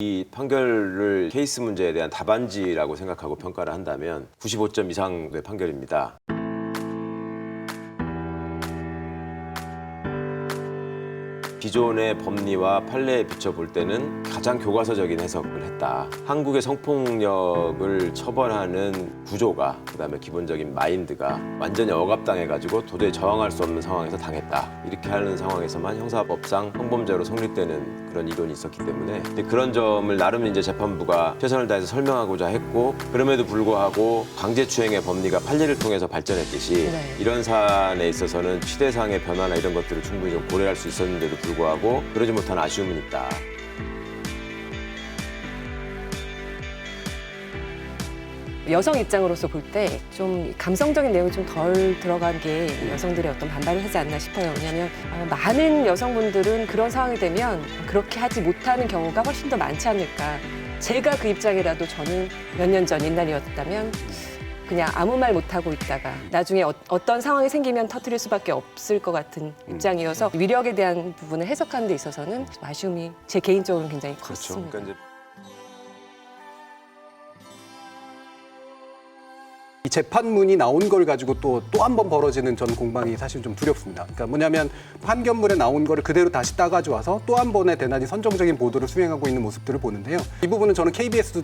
이 판결을 케이스 문제에 대한 답안지라고 생각하고 평가를 한다면 95점 이상의 판결입니다. 기존의 법리와 판례에 비춰볼 때는 가장 교과서적인 해석을 했다. 한국의 성폭력을 처벌하는 구조가, 그다음에 기본적인 마인드가 완전히 억압당해가지고 도저히 저항할 수 없는 상황에서 당했다. 이렇게 하는 상황에서만 형사법상 성범죄로 성립되는 그런 이론이 있었기 때문에 그런 점을 나름 이제 재판부가 최선을 다해서 설명하고자 했고, 그럼에도 불구하고 강제추행의 법리가 판례를 통해서 발전했듯이 이런 사안에 있어서는 시대상의 변화나 이런 것들을 충분히 좀 고려할 수 있었는데도 불구하고 그러지 못한 아쉬움은 있다. 여성 입장으로서 볼 때 좀 감성적인 내용이 좀 덜 들어간 게 여성들의 어떤 반발을 하지 않나 싶어요. 왜냐하면 많은 여성분들은 그런 상황이 되면 그렇게 하지 못하는 경우가 훨씬 더 많지 않을까. 제가 그 입장이라도 저는 몇 년 전 옛날이었다면 그냥 아무 말 못하고 있다가 나중에 어떤 상황이 생기면 터뜨릴 수밖에 없을 것 같은 입장이어서 위력에 대한 부분을 해석하는 데 있어서는 좀 아쉬움이 제 개인적으로는 굉장히 컸습니다. 그러니까 이제 이 재판문이 나온 걸 가지고 또 한 번 벌어지는 전 공방이 사실 좀 두렵습니다. 그러니까 뭐냐면 판결문에 나온 거를 그대로 다시 따가지고 와서 또 한 번의 대단히 선정적인 보도를 수행하고 있는 모습들을 보는데요. 이 부분은 저는 KBS도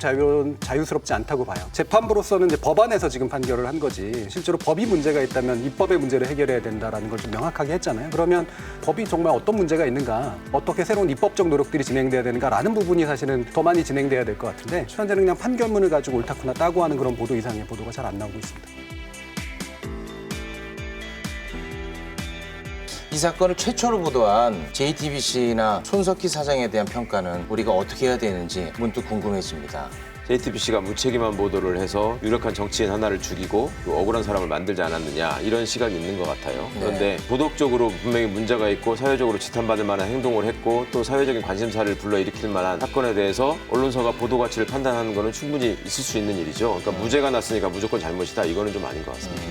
자유스럽지 않다고 봐요. 재판부로서는 이제 법안에서 지금 판결을 한 거지, 실제로 법이 문제가 있다면 입법의 문제를 해결해야 된다라는 걸 좀 명확하게 했잖아요. 그러면 법이 정말 어떤 문제가 있는가, 어떻게 새로운 입법적 노력들이 진행돼야 되는가라는 부분이 사실은 더 많이 진행돼야 될 것 같은데, 현재는 그냥 판결문을 가지고 옳다구나 따고 하는 그런 보도 이상의 보도가 잘 안 나오고 있습니다. 이 사건을 최초로 보도한 JTBC나 손석희 사장에 대한 평가는 우리가 어떻게 해야 되는지 문득 궁금해집니다. JTBC가 무책임한 보도를 해서 유력한 정치인 하나를 죽이고 또 억울한 사람을 만들지 않았느냐, 이런 시각이 있는 것 같아요. 그런데 도덕적으로 분명히 문제가 있고 사회적으로 지탄받을 만한 행동을 했고 또 사회적인 관심사를 불러일으킬 만한 사건에 대해서 언론사가 보도 가치를 판단하는 것은 충분히 있을 수 있는 일이죠. 그러니까 무죄가 났으니까 무조건 잘못이다, 이거는 좀 아닌 것 같습니다.